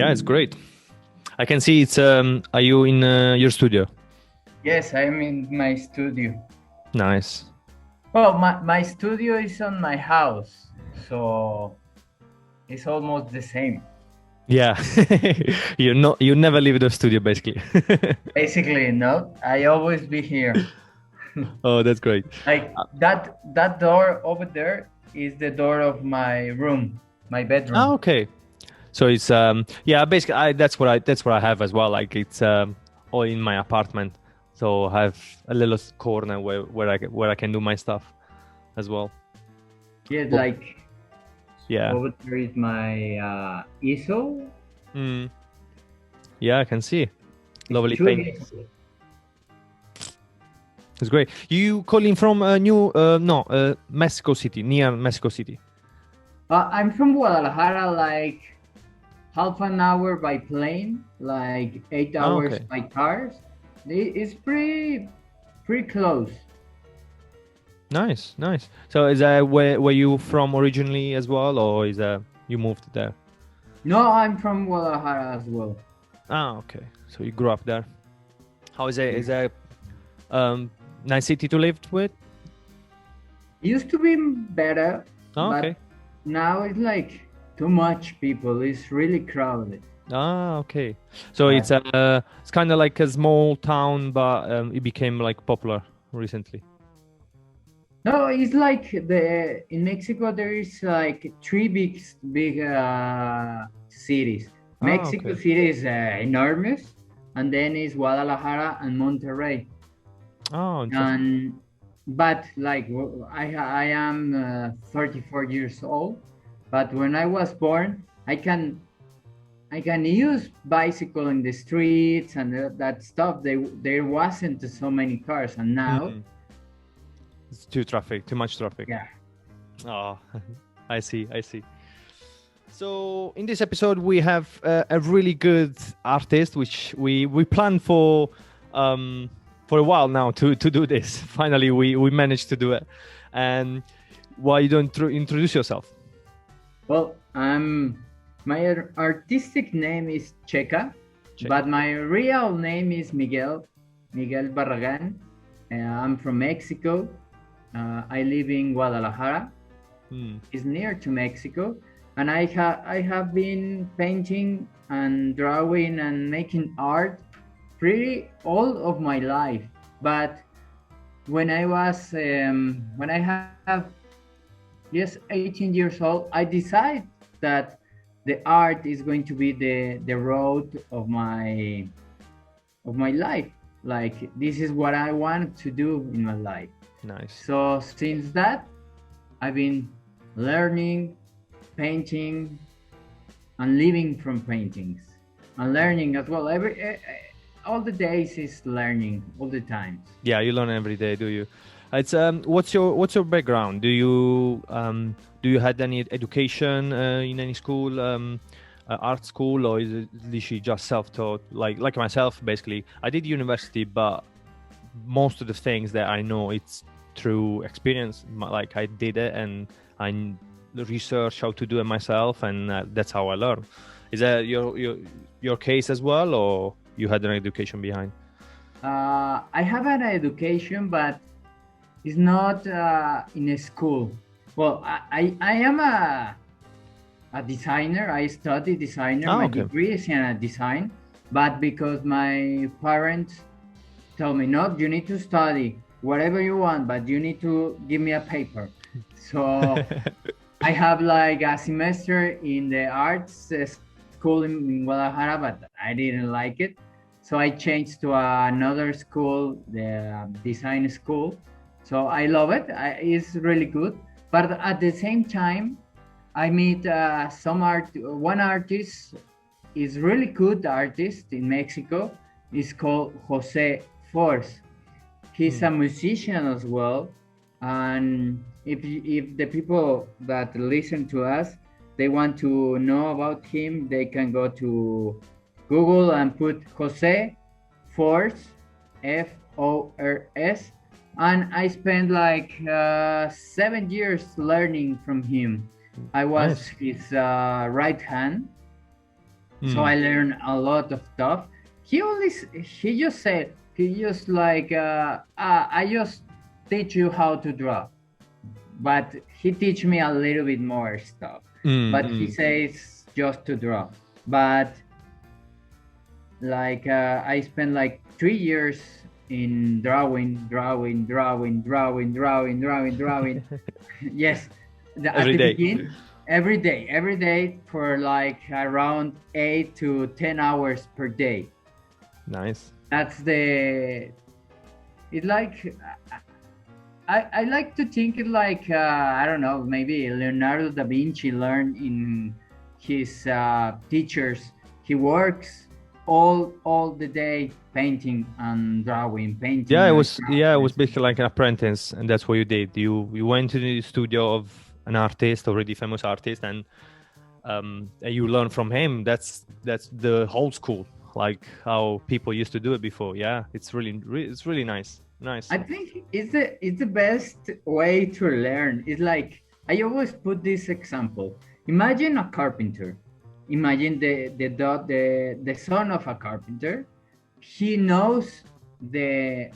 Yeah, it's great. I can see it's. Are you in your studio? Yes, I'm in my studio. Nice. Well, my studio is on my house, so it's almost the same. Yeah, you never leave the studio basically. Basically, no, I always be here. Oh, that's great. Like that door over there is the door of my room, my Oh, bedroom. okay. So it's yeah, basically that's what I have as well. Like it's all in my apartment. So I have a little corner where I can do my stuff as well. Yes, But like yeah. over there is my easel. Mm, yeah, I can see. It's Lovely two paintings. easels. It's great. You calling from Mexico City, near Mexico City. I'm from Guadalajara, like half an hour by plane, like eight Oh, hours okay. by cars. It's pretty close. Nice, nice. So is that where you from originally as well, or is that you moved there? No, I'm from Guadalajara as well. Ah, okay. So you grew up there. How is it? Yeah. Is that nice city to live with? Used to be better, Oh, but okay. now it's like too much people. It's really crowded. Ah, okay. So Yeah. it's kind of like a small town, but it became like popular recently. No, it's like the in Mexico there is like three big cities. Ah, Mexico okay. City is enormous, and then is Guadalajara and Monterrey. Oh, interesting. And but like I am 34 years old, but when I was born, I can use bicycle in the streets and that stuff. There wasn't so many cars, and now, Mm. It's too much traffic. yeah. Oh, I see, I see. So in this episode, we have a really good artist, which we planned for a while now to do this. Finally, we managed to do it. And why you don't introduce yourself? Well, my artistic name is CHECA, CHECA. but my real name is Miguel Barragan. I'm from Mexico. I live in Guadalajara. Hmm. It's near to Mexico, and I have been painting and drawing and making art pretty all of my life. But when I have just 18 years old, I decided that the art is going to be the road of my life. Like this is what I want to do in my life. Nice. So since that, I've been learning, painting, and living from paintings, and learning as well. All the days is learning all the times. Yeah, you learn every day, do you? It's what's your background? Do you had any education in any school, art school, or is it literally just self-taught? Like myself, basically, I did university, but most of the things that I know it's through experience. Like I did it and I research how to do it myself, and that's how I learn. Is that your case as well, or you had an education behind? I have an education, but it's not in a school. Well, I am a designer. I study designer. Ah, My okay. degree is in a design, but because my parents tell me, no, you need to study whatever you want, but you need to give me a paper. So I have like a semester in the arts school in Guadalajara, but I didn't like it. So I changed to another school, the design school. So I love it. It's really good. But at the same time, I meet one artist is really good artist in Mexico. Is called Jose Force. He's Hmm. a musician as well, and if the people that listen to us they want to know about him, they can go to Google and put Jose Force, Fors, and I spent like 7 years learning from him. I was Nice. his right hand, So I learned a lot of stuff. He just said, he just like, I just teach you how to draw, but he teach me a little bit more stuff. But he says just to draw. But like, I spent like 3 years in drawing. Yes, at Every the day. beginning, every day for like around 8 to 10 hours per day. Nice. That's the. It's like, I like to think it like, I don't know, maybe Leonardo da Vinci learned in his teachers. He works all the day painting and drawing, painting. Yeah, it and was drawing. basically like an apprentice, and that's what you did. You went to the studio of an artist, already famous artist, and you learn from him. That's the old school, like how people used to do it before. Yeah, it's really nice. Nice. I think it's the best way to learn. It's like, I always put this example. Imagine a carpenter. Imagine the son of a carpenter. He knows the,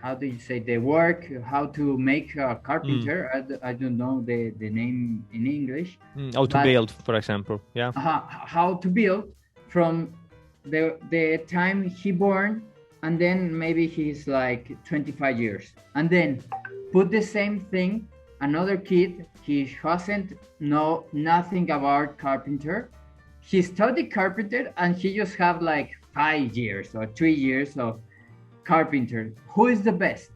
how do you say, the work, how to make a carpenter. I don't know the name in English. How to build, for example. Yeah. How to build from the time he born, and then maybe he's like 25 years, and then put the same thing, another kid, he doesn't know nothing about carpenter. He studied carpenter and he just have like 5 years or 3 years of carpenter. Who is the best,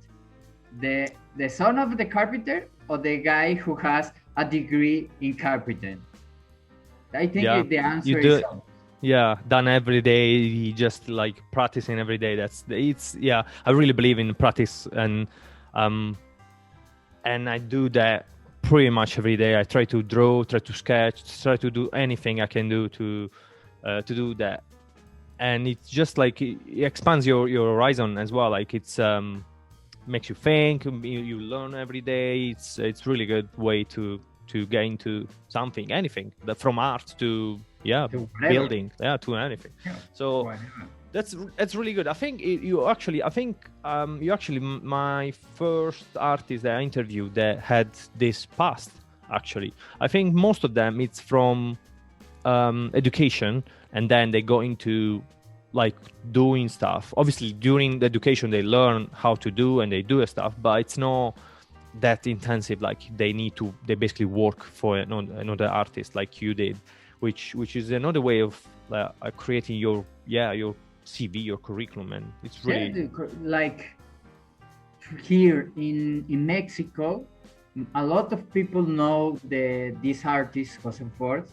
the son of the carpenter or the guy who has a degree in carpenter? I think the answer is so. Yeah, done every day, just like practicing every day. I really believe in practice, and I do that pretty much every day. I try to draw, try to sketch, try to do anything I can do to do that. And it's just like, it expands your horizon as well. Like, it's makes you think, you learn every day. It's really good way to get into something, anything, from art to building, to anything. So that's really good. I think you actually my first artist that I interviewed that had this past. Actually, I think most of them, it's from education, and then they go into like doing stuff. Obviously, during the education they learn how to do and they do stuff, but it's not that intensive. Like, they basically work for another artist like you did, which is another way of creating your CV, your curriculum. And it's really like, here in Mexico, a lot of people know this artist Jose Ford.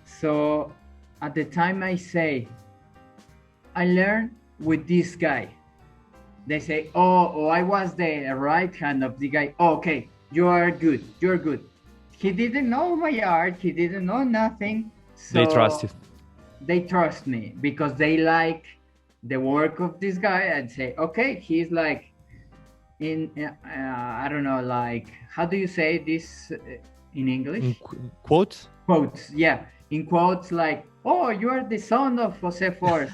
So at the time I say, I learned with this guy, they say, oh, I was the right hand of the guy. Oh, okay, you're good. He didn't know my art, he didn't know nothing. So they trust you. They trust me because they like the work of this guy, and say, okay, he's like in I don't know, like, how do you say this in English? In quotes? Quotes, yeah. In quotes, like, oh, you are the son of Jose Ford.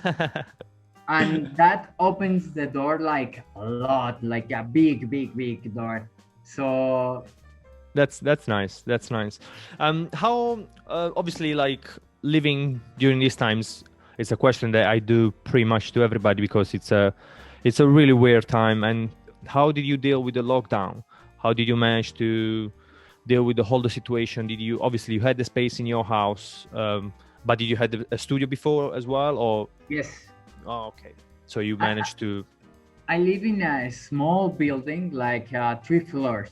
And that opens the door like a lot, like a big door. So that's nice. How obviously, like, living during these times, it's a question that I do pretty much to everybody, because it's a really weird time. And how did you deal with the lockdown? How did you manage to deal with the whole situation? You had the space in your house, but did you had a studio before as well, or? Yes. Oh, okay. So you managed to. I live in a small building, like 3 floors.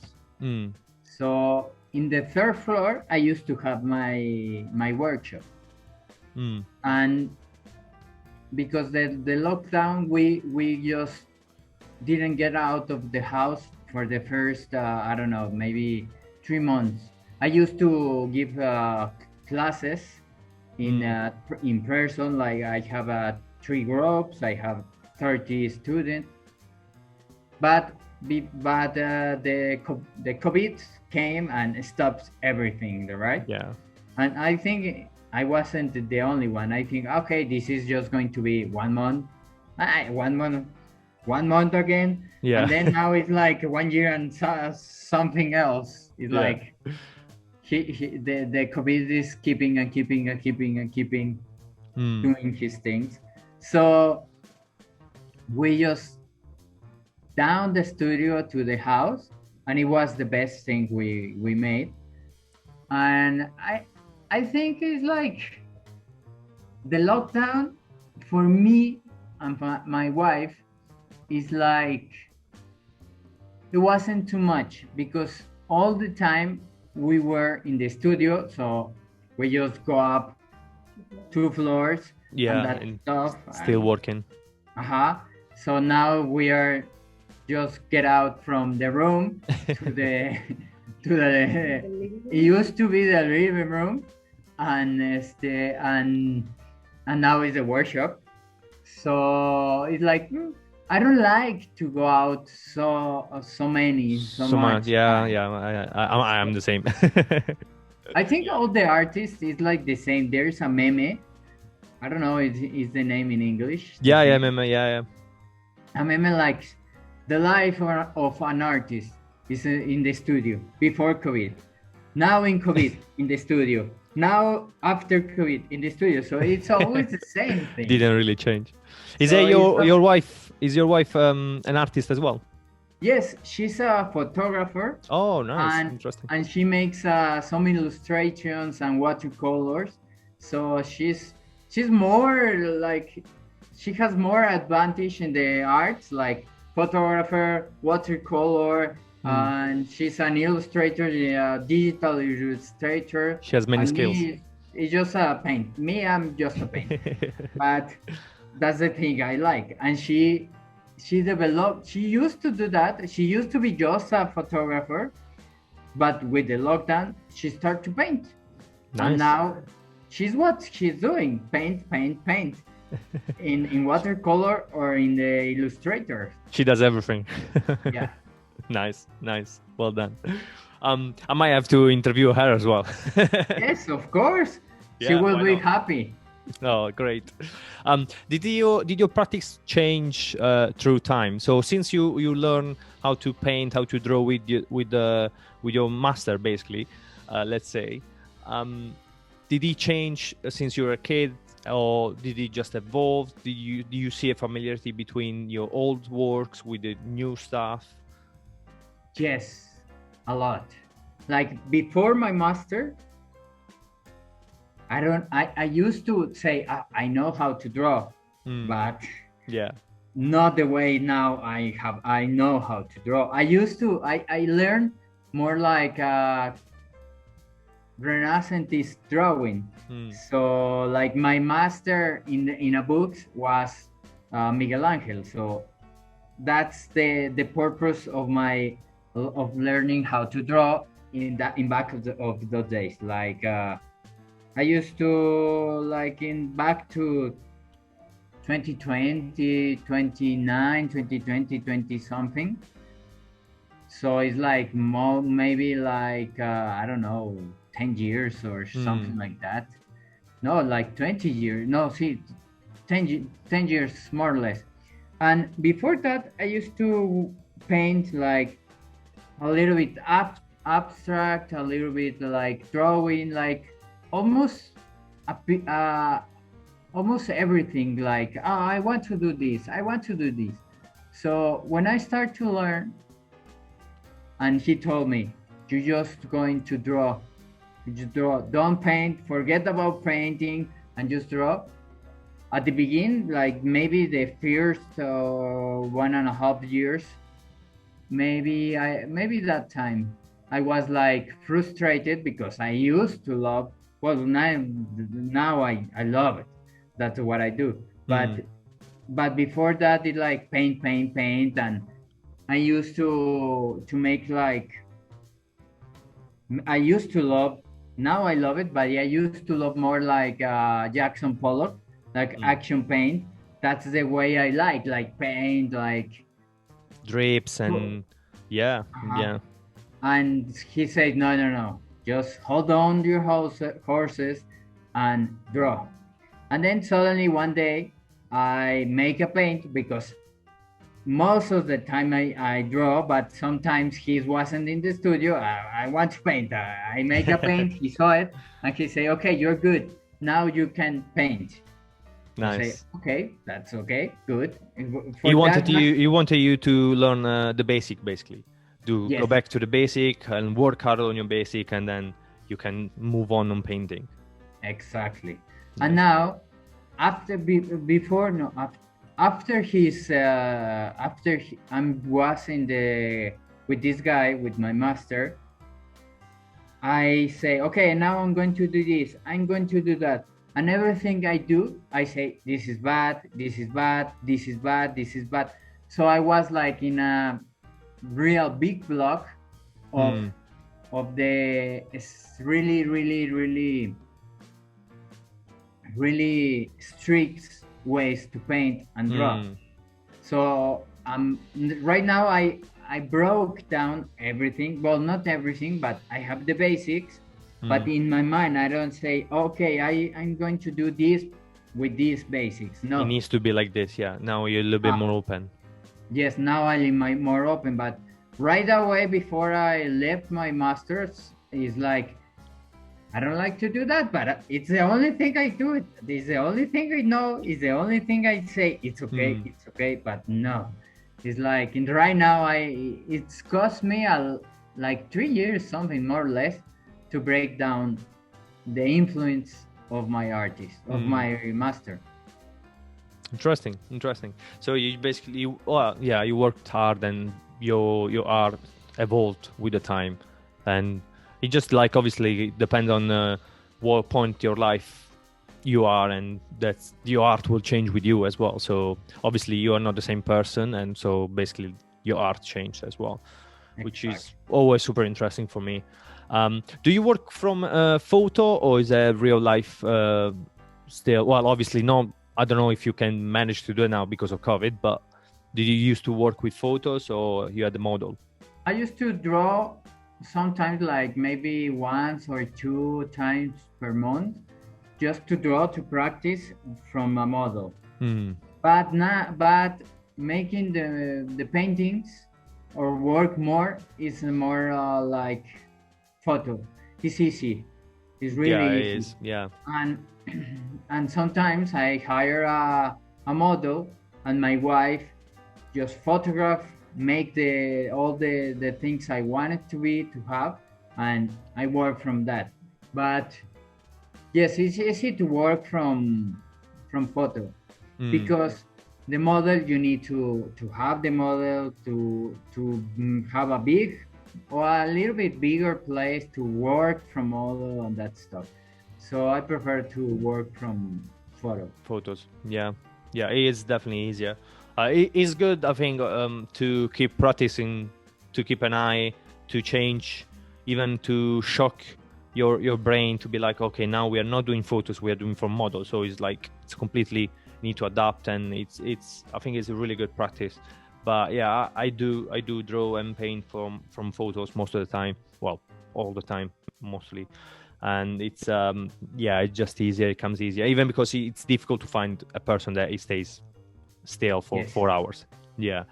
So in the 3rd floor, I used to have my workshop. And because the lockdown, we just didn't get out of the house for the first I don't know, maybe 3 months. I used to give classes in person. Like, I have 3 groups, I have 30 students, but the COVID came and stopped everything, right? Yeah. And I think I wasn't the only one. I think, okay, this is just going to be 1 month, 1 month, 1 month again, Yeah. and then now it's like 1 year and something else. It's Yeah. like the COVID is keeping and keeping and keeping and keeping Mm. doing his things. So we just down the studio to the house, and it was the best thing we made. And I think it's like the lockdown for me and my wife is like it wasn't too much because all the time we were in the studio, so we just go up 2 floors and Yeah, that and stuff. still And working. so now we are just get out from the room to the to the it used to be the living room, and and now it's a workshop. So it's like I don't like to go out so So much. much Yeah, time. yeah. I am the same. I think all the artists is like the same. There's a meme. I don't know is the name in English the Yeah, yeah, same. yeah. A meme like the life of an artist is in the studio before COVID. Now in COVID in the studio. Now after COVID in the studio. So it's always the same thing. Didn't really change. Is that So it's your wife? Is your wife an artist as well? yes, she's a photographer, Oh, nice, and interesting. she makes some illustrations and watercolors. So she's more like she has more advantage in the arts, like photographer, watercolor, and she's an illustrator, a digital illustrator. She has many And skills. me, it's just a paint. Me, I'm just a paint. But that's the thing I like. And she developed. She used to do that. She used to be just a photographer, but with the lockdown, she started to paint. And Nice. now she's what she's doing: paint, paint, paint, in watercolor or in the illustrator. She does everything. Yeah. Nice, nice. Well done. I might have to interview her as well. Yes, of course. She Yeah, will why be not? happy. Oh, great. Did your practice change through time? So since you learn how to paint, how to draw with your master, basically, let's say, did it change since you were a kid, or did it just evolve? Do you see a familiarity between your old works with the new stuff? Yes, a lot. Like before my master, I used to say I know how to draw, but Yeah. not the way now I know how to draw. I learned more like Renaissance drawing. So like my master in a book was Miguel Angel. So that's the purpose of my of learning how to draw in back of those days. Like I used to like in back to 2020, 29, 2020, 20 something. So it's like maybe like I don't know, 10 years or something like that. No, like 20 years. No, see, 10 years more or less. And before that, I used to paint like a little bit abstract, a little bit like drawing, like almost almost everything. Like, oh, I want to do this. I want to do this. So when I start to learn, and he told me, "You're just going to draw. You just draw. Don't paint. Forget about painting, and just draw." At the beginning, like maybe the first 1.5 years, maybe that time I was like frustrated because I used to love. Well, now I love it. That's what I do. But before that, it like paint, paint, paint, and I used to make like I used to love. Now I love it, but I used to love more like Jackson Pollock, like action paint. That's the way I like paint, like drips and yeah. And he said, no, just hold on your horses. and draw. And then suddenly one day I make a paint because most of the time I draw, but sometimes he wasn't in the studio. I want to paint. I make a paint, he saw it, and he say, okay, you're good. Now you can paint. I say, Nice. okay, that's okay, good. He For wanted that, you. He wanted you to learn the basic, basically. To go yes, back to the basic and work hard on your basic, and then you can move on painting. exactly. And now, after before no after his I was in the with this guy with my master, I say, okay, now I'm going to do this, I'm going to do that. And everything I do, I say, this is bad, this is bad, this is bad, this is bad. So I was like in a real big block of Mm. the really, really, really, really strict ways to paint and draw. Mm. So right now I broke down everything. Well, not everything, but I have the basics. But Mm. in my mind, I don't say, okay, I'm going to do this with these basics. It No. needs to be like this. Yeah. Now you're a little bit more open. Yes, now I'm more open. But right away before I left my masters, is like, I don't like to do that, but it's the only thing I do. It's the only thing I know. It's the only thing I say. It's okay. Mm. It's okay. But no, it's like in right now. It's cost me like 3 years, something more or less, to break down the influence of my artist, of my master. Interesting. Interesting. So you basically, well, yeah, you worked hard and your art evolved with the time, and it just like obviously depends on what point your life you are, and that's your art will change with you as well. So obviously you are not the same person, and so basically your art changed as well, which is always super interesting for me. Do you work from photo or is it real life still? Well, obviously not. I don't know if you can manage to do it now because of COVID, but did you used to work with photos or you had the model? I used to draw sometimes like maybe once or two times per month, just to draw to practice from a model. But making the paintings or work more is more like photo. It's easy. It's really Yeah, it easy. is. Yeah. And and sometimes I hire a model and my wife just photograph, make all the things I want it to have, and I work from that. But yes, it's easy to work from photo because the model, you need to have the model to have a big or a little bit bigger place to work from model and that stuff. So I prefer to work from Photos. Yeah. Yeah, it is definitely easier. It is good, I think, to keep practicing, to keep an eye, to change, even to shock your brain to be like, okay, now we are not doing photos, we are doing from models. So it's like it's completely need to adapt, and it's I think it's a really good practice. But yeah, I do draw and paint from photos most of the time. Well, all the time, mostly. And it's it's just easier. It comes easier, even because it's difficult to find a person that stays still for 4 hours. Yeah.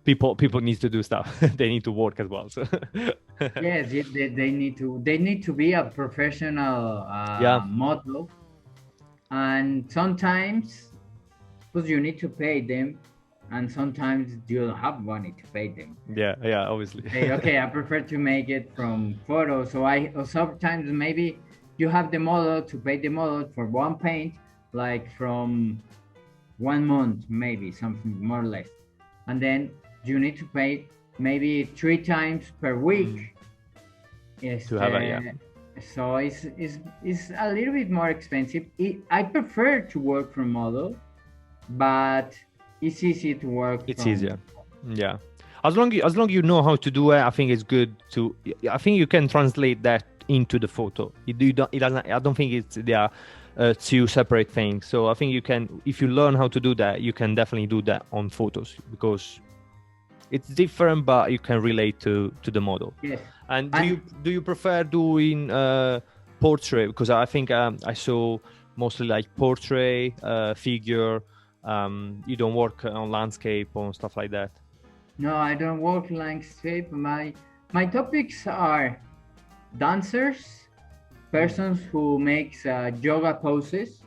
People need to do stuff. They need to work as well. So yes, they need to be a professional model, and sometimes because you need to pay them, and sometimes you don't have money to pay them. Yeah, obviously. Okay, I prefer to make it from photos. So sometimes maybe you have the model to pay the model for one paint, like from 1 month, maybe something more or less, and then you need to pay maybe 3 times per week. Yes, to have it, so it's a little bit more expensive. I prefer to work from model, but it's easy to work. It's easier. Yeah. As long you know how to do it, I think it's good to. I think you can translate that into the photo. You don't. It doesn't. I don't think they are two separate things. So I think you can, if you learn how to do that, you can definitely do that on photos because it's different, but you can relate to the model. Yes. And do you prefer doing portrait, because I think I saw mostly like portrait, figure. You don't work on landscape or stuff like that. No, I don't work landscape. My topics are dancers, persons who makes yoga poses,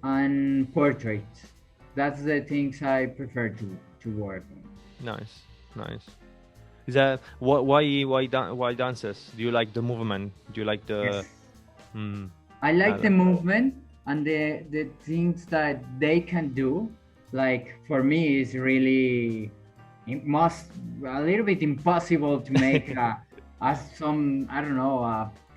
and portraits. That's the things I prefer to work on. Nice, nice. Is that why dances? Do you like the movement? Do you like the? Yes. Mm, I like the uh, movement and the things that they can do. Like for me, it's really it must a little bit impossible to make some I don't know crazy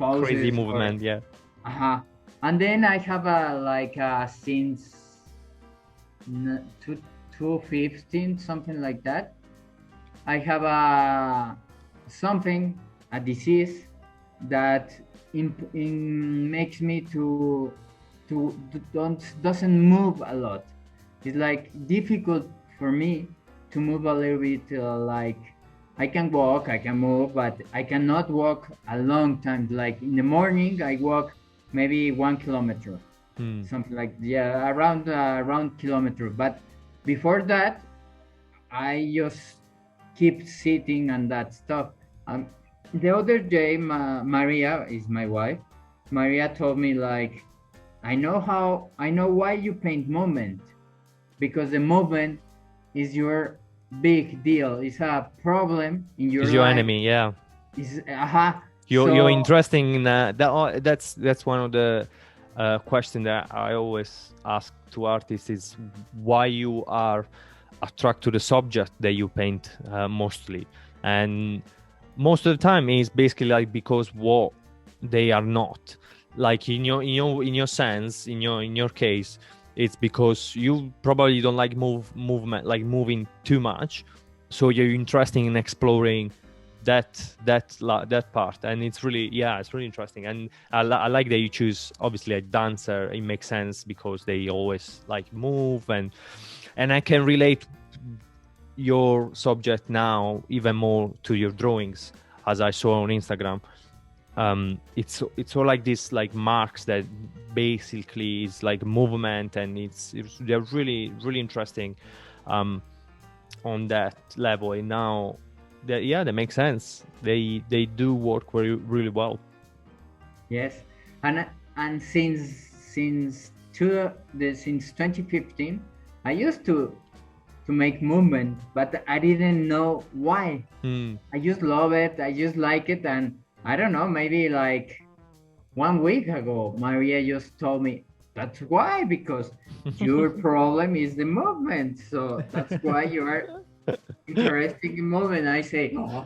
poses or movement, yeah. uh-huh. And then I have a like since two 2015 something like that. I have a something a disease that makes me to don't doesn't move a lot. It's like difficult for me to move a little bit. Like I can walk, I can move, but I cannot walk a long time. Like in the morning, I walk maybe 1 kilometer, Hmm. something like yeah, around kilometer. But before that, I just keep sitting and that stuff. Um, the other day, Maria is my wife. Maria told me like, I know why you paint movement because the movement is your big deal. It's a problem in your Is your life. enemy, yeah. Is You're so interesting in that's one of the question that I always ask to artists is why you are attracted to the subject that you paint mostly, and most of the time is basically like because what they are not, like in your sense, in your case, it's because you probably don't like movement, like moving too much, so you're interested in exploring that part, and it's really, yeah, it's really interesting. And I like that you choose obviously a dancer. It makes sense because they always like move, and I can relate your subject now even more to your drawings, as I saw on Instagram. It's all like this like marks that basically is like movement, and they're really really interesting on that level. And now that, yeah, that makes sense. They do work very really well. yes, and since 2015, I used to make movement, but I didn't know why. Hmm. I just love it. I just like it, and I don't know. Maybe like 1 week ago, Maria just told me that's why because your problem is the movement. So that's why you are interested in movement. I say, oh,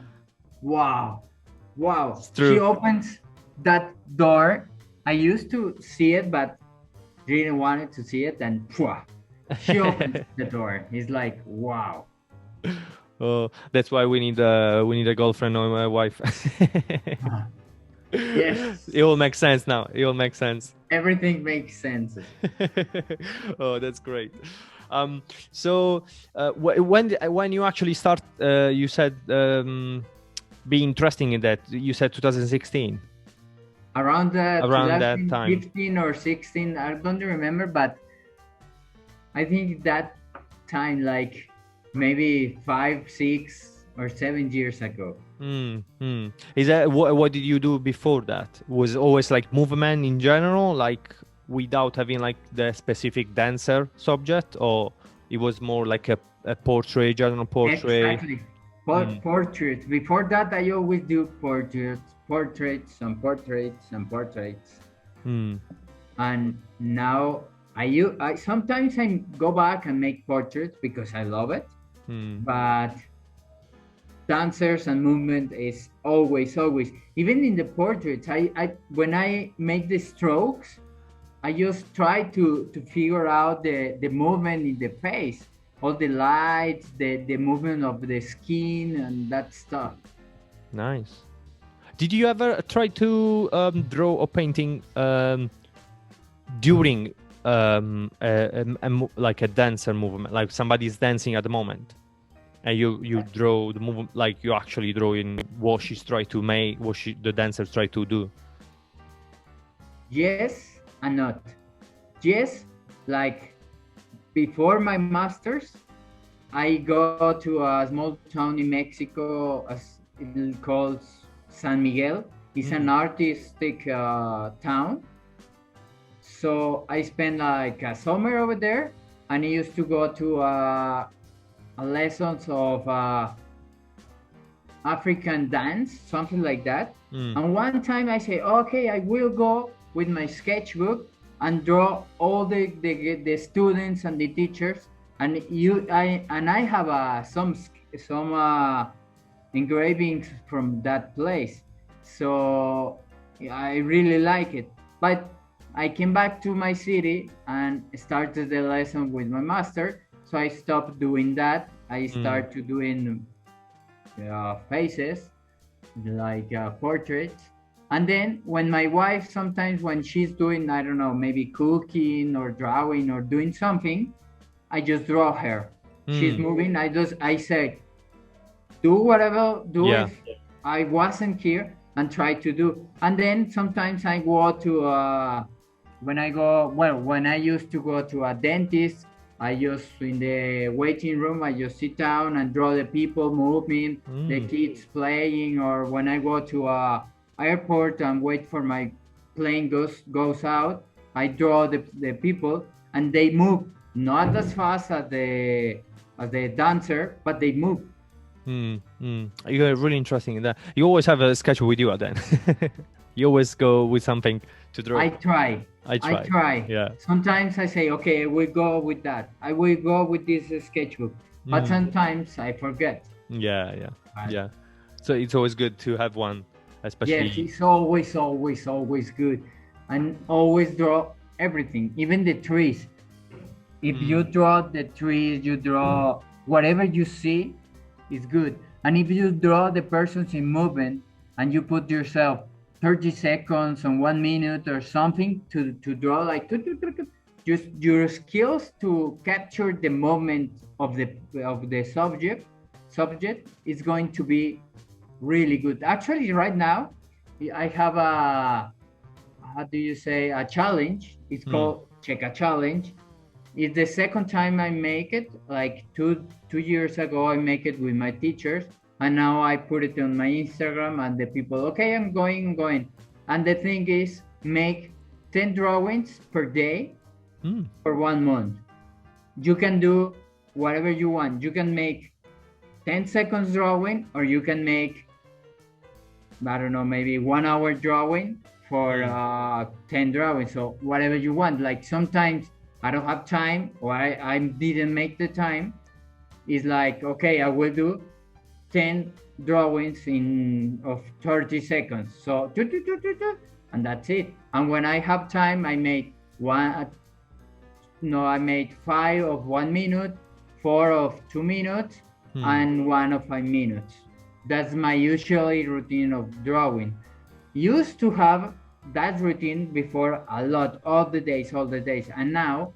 wow, wow. It's She true. opens that door. I used to see it, but didn't want to see it, and pwah, she opens the door. It's like, wow. Oh, that's why we need a girlfriend or a wife. Yes, It all makes sense now. It all makes sense. everything makes sense. Oh, that's great. So when you actually start, you said be interesting in that. You said 2016. Around Around that time. 2015 or 16, I don't remember, but I think that time, like maybe 5, 6, or 7 years ago. Is that what did you do before that? Was it always like movement in general, like without having like the specific dancer subject, or it was more like a portrait, general portrait? Exactly. Mm. Portraits. Before that, I always do portraits, and portraits, and portraits. Mm. And now I sometimes I go back and make portraits because I love it. Mm. But dancers and movement is always even in the portraits. I when I make the strokes, I just try to figure out the movement in the face, all the lights, the movement of the skin and that stuff. Nice. Did you ever try to draw or painting during like a dancer movement, like somebody's dancing at the moment, and you draw the movement, like you actually draw in what she's trying to make, what the dancers try to do? yes and not. Yes, like before my master's, I go to a small town in Mexico, as it calls San Miguel. It's an Mm. artistic town. So I spent like a summer over there, and I used to go to lessons of African dance, something like that. Mm. And one time I say, okay, I will go with my sketchbook and draw all the students and the teachers. And I have some engravings from that place. So I really like it. But I came back to my city and started the lesson with my master. So I stopped doing that. I Mm. started doing faces, like portraits. And then when my wife, sometimes when she's doing, I don't know, maybe cooking or drawing or doing something, I just draw her. She's Mm. moving. I say, do whatever, do Yeah. if I wasn't here, and try to do. And then sometimes I go to when I used to go to a dentist, I just in the waiting room, I just sit down and draw the people moving, the Mm. kids playing. Or when I go to a airport and wait for my plane goes out, I draw the people, and they move not as fast as the dancer, but they move. Mm. Mm. You're really interesting in that. You always have a sketch with you then. You always go with something to draw. I try. I I try. try. Yeah. Sometimes I say, okay, we go with that. I will go with this sketchbook. But Mm. sometimes I forget. Yeah. Yeah. But Yeah. So it's always good to have one, yes, especially. it's always good. And always draw everything, even the trees. If you Mm. draw the trees, you draw whatever you see, is good. And if you draw the persons in movement and you put yourself 30 seconds or 1 minute or something to draw like just your skills to capture the moment of the subject is going to be really good. Actually, right now I have a, how do you say, a challenge. It's Mm. called CHECA challenge. It's the second time I make it. Like two years ago, I make it with my teachers, and now I put it on my Instagram, and the people, okay, I'm going. And the thing is, make 10 drawings per day Mm. for 1 month. You can do whatever you want. You can make 10 seconds drawing, or you can make, I don't know, maybe 1 hour drawing for Mm. 10 drawings. So whatever you want. Like sometimes I don't have time, or I didn't make the time. It's like, okay, I will do 10 drawings in of 30 seconds. So and that's it. And when I have time, I made one, no, I made 5 of 1 minute, 4 of 2 minutes, Mm. and 1 of 5 minutes. That's my usually routine of drawing. Used to have that routine before a lot, all the days, and now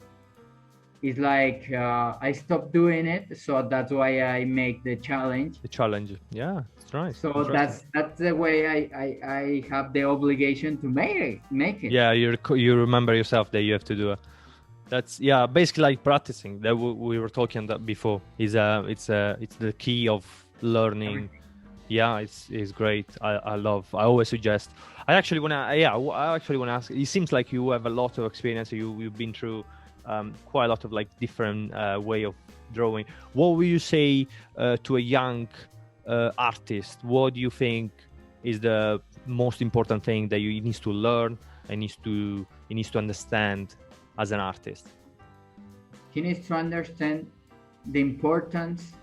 it's like I stopped doing it. So that's why I make the challenge. The challenge. Yeah. It's nice. So Interesting. that's the way I have the obligation to make it. Yeah. You remember yourself that you have to do it. That's yeah, basically like practicing that we were talking that before. It's the key of learning. Everything. Yeah, it's great. I always suggest. I actually wanna yeah, I actually wanna ask. It seems like you have a lot of experience. You've been through quite a lot of like different way of drawing. What would you say to a young artist? What do you think is the most important thing that you needs to learn and he needs to understand as an artist? He needs to understand the importance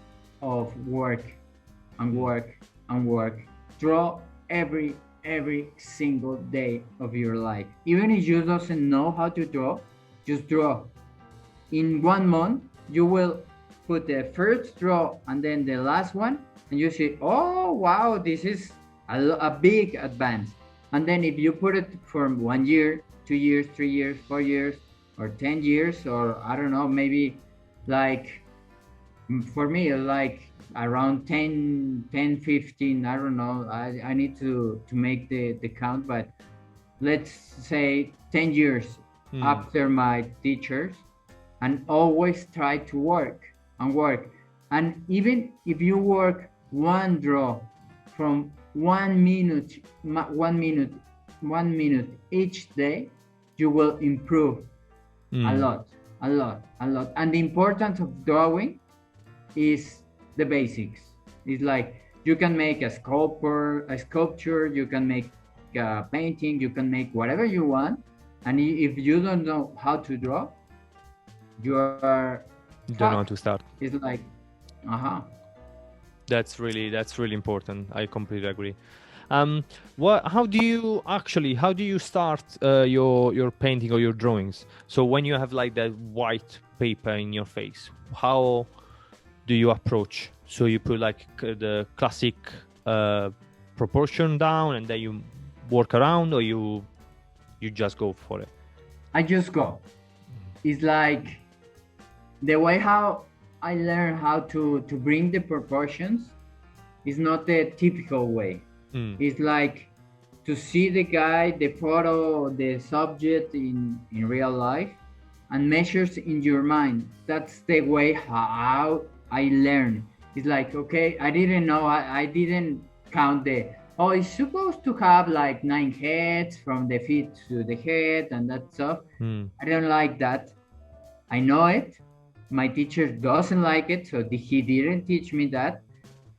of work and Mm. work and work. Draw every single day of your life. Even if you doesn't know how to draw, just draw. In 1 month, you will put the first draw and then the last one, and you see, oh wow, this is a big advance. And then if you put it for 1 year, 2 years, 3 years, 4 years, or 10 years, or I don't know, maybe like for me, like around 10, 10, 15, I don't know. I need to make the count, but let's say 10 years after my teachers, and always try to work and work. And even if you work one draw from 1 minute, 1 minute, 1 minute each day, you will improve a lot, a lot, a lot. And the importance of drawing is the basics. It's like you can make a sculpture, you can make a painting, you can make whatever you want. And if you don't know how to draw, you are Don't know how fucked. to start. It's like, uh-huh. That's really important. I completely agree. How do you start your painting or your drawings? So when you have like that white paper in your face, how do you approach? So you put like the classic proportion down and then you work around, or you just go for it? I just go. It's like the way how I learn how to bring the proportions is not the typical way. It's like to see the guy, the photo, the subject in real life, and measures in your mind. That's the way how I learn. It's like, okay, I didn't know, I didn't count oh, it's supposed to have like 9 heads from the feet to the head and that stuff. I don't like that. I know it. My teacher doesn't like it, so he didn't teach me that.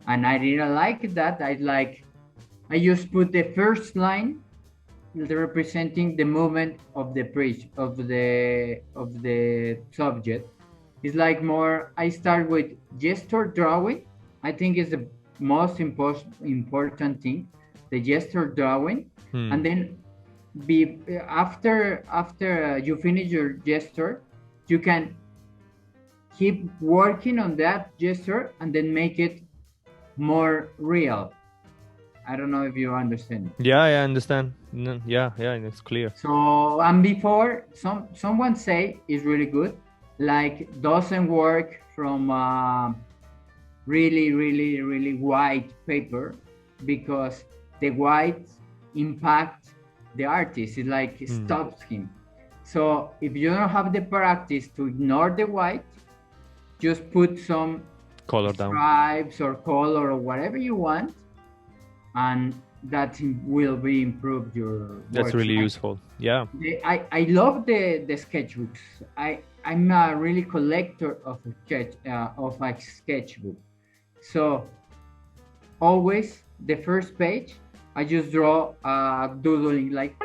And I didn't like that. I just put the first line representing the movement of the preach of the subject. It's like more. I start with gesture drawing. I think is the most important thing, the gesture drawing, and then after you finish your gesture, you can keep working on that gesture and then make it more real. I don't know if you understand. Yeah, I understand. No, yeah, it's clear. So, and before someone say is really good, like doesn't work from really white paper, because the white impact the artist. It like stops him. So if you don't have the practice to ignore the white, just put some Color down. stripes or color or whatever you want, and that will be improved your That's work. really useful. Yeah. I love the sketchbooks. I'm a really collector of a sketchbook. So always the first page I just draw doodling like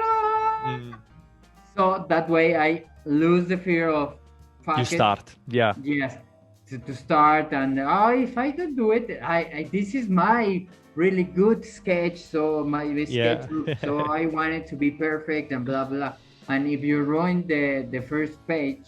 so that way I lose the fear of You start. Yeah. Yes, to start, and if I could do it, I this is my really good sketch, so my sketchbook, so I want it to be perfect and blah blah. And if you ruin the first page,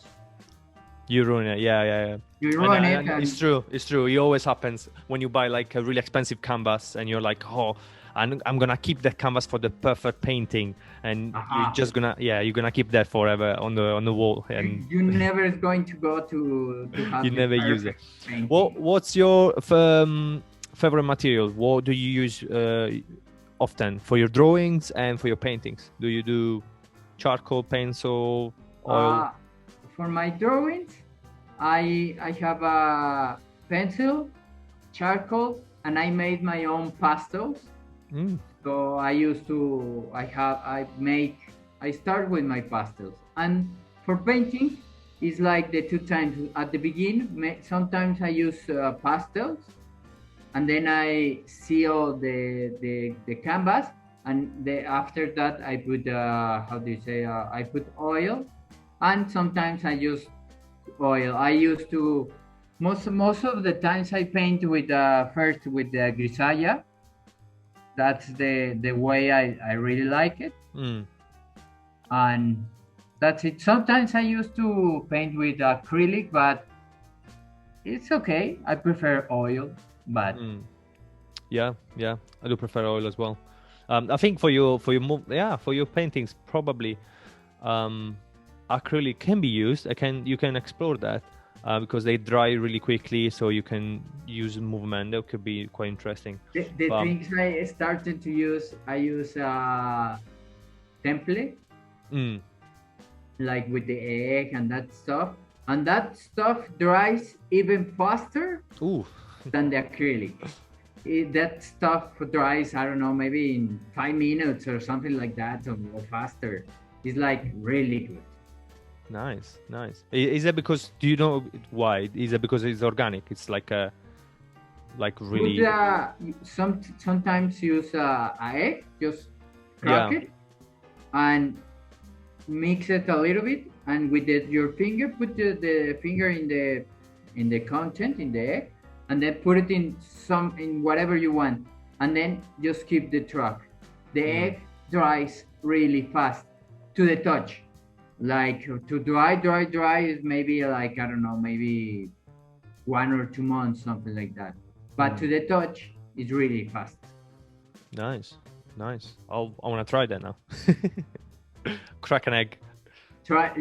you ruin it. Yeah. You ruin it. And it's true. It always happens when you buy like a really expensive canvas and you're like, oh, I'm gonna keep that canvas for the perfect painting, and you're just gonna keep that forever on the wall, and you never is going to go to have you never use it. Painting. What's your favorite material? What do you use often for your drawings and for your paintings? Do you do charcoal, pencil, oil? For my drawings, I have a pencil, charcoal, and I made my own pastels. So I start with my pastels. And for painting, it's like the 2 times. At the beginning, sometimes I use pastels, and then I seal the canvas, and after that I put I put oil, and sometimes I use oil. I used to most of the times I paint with first with the grisalla. That's the way I really like it. And that's it. Sometimes I used to paint with acrylic, but it's okay. I prefer oil, but yeah, I do prefer oil as well. I think for your paintings, probably acrylic can be used. You can explore that because they dry really quickly, so you can use movement. That could be quite interesting. The things I started to use, I use template, Mm. like with the egg and that stuff. And that stuff dries even faster Ooh. than the acrylic. That stuff dries, I don't know, maybe in 5 minutes or something like that, or faster. It's like really good. Nice. Is that because, do you know why? Is it because it's organic? It's like really. Sometimes use a egg, just crack Yeah. it and mix it a little bit, and with your finger, put the finger in the content in the egg, and then put it in whatever you want, and then just keep the track. The egg dries really fast to the touch. Like to dry is maybe like, I don't know, maybe 1 or 2 months, something like that. But to the touch, it's really fast. Nice. I want to try that now. Crack an egg. Try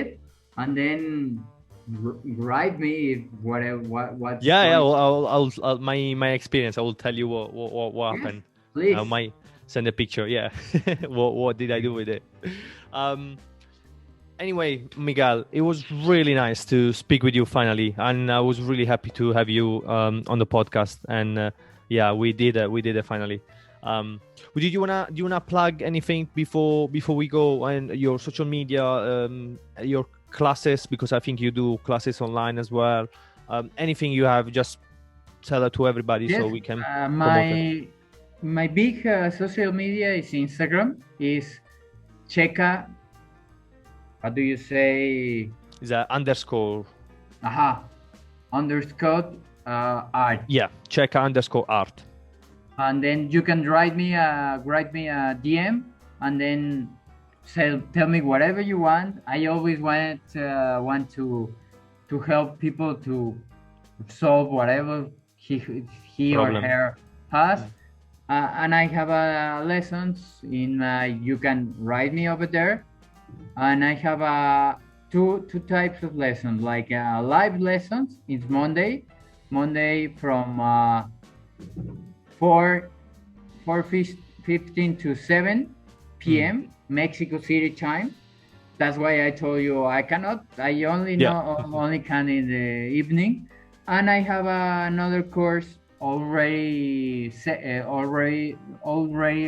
it, and then write me what. Yeah. I'll my experience. I will tell you what happened. Please. I might send a picture. Yeah. what did I do with it? Anyway, Miguel, it was really nice to speak with you finally, and I was really happy to have you on the podcast. And yeah, we did it finally. Do you wanna plug anything before we go, and your social media, your classes, because I think you do classes online as well. Anything you have, just tell it to everybody. Yes, so we can my big social media is Instagram. Is CHECA. How do you say? Is that _? Underscore art. Yeah, CHECA _art. And then you can write me a DM, and then tell me whatever you want. I always want to help people to solve whatever he or her has. And I have lessons in. You can write me over there, and I have two types of lessons, like live lessons. It's Monday from 4:15 to 7 p.m. Mexico City time. That's why I told you I cannot. I only can in the evening, and I have another course already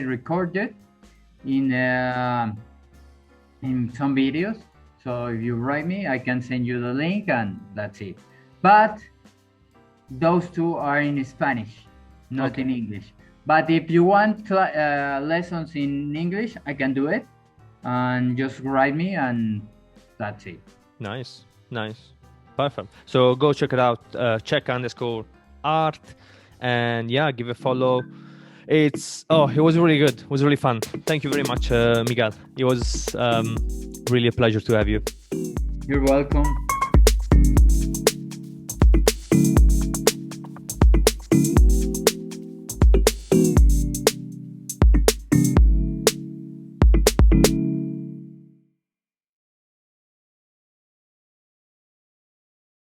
recorded in some videos. So if you write me, I can send you the link, and that's it. But those two are in Spanish, not in English. But if you want lessons in English, I can do it, and just write me, and that's it. Nice. Perfect. So go check it out, CHECA_art, and yeah, give a follow. It was really good. It was really fun. Thank you very much, Miguel. It was really a pleasure to have you. You're welcome.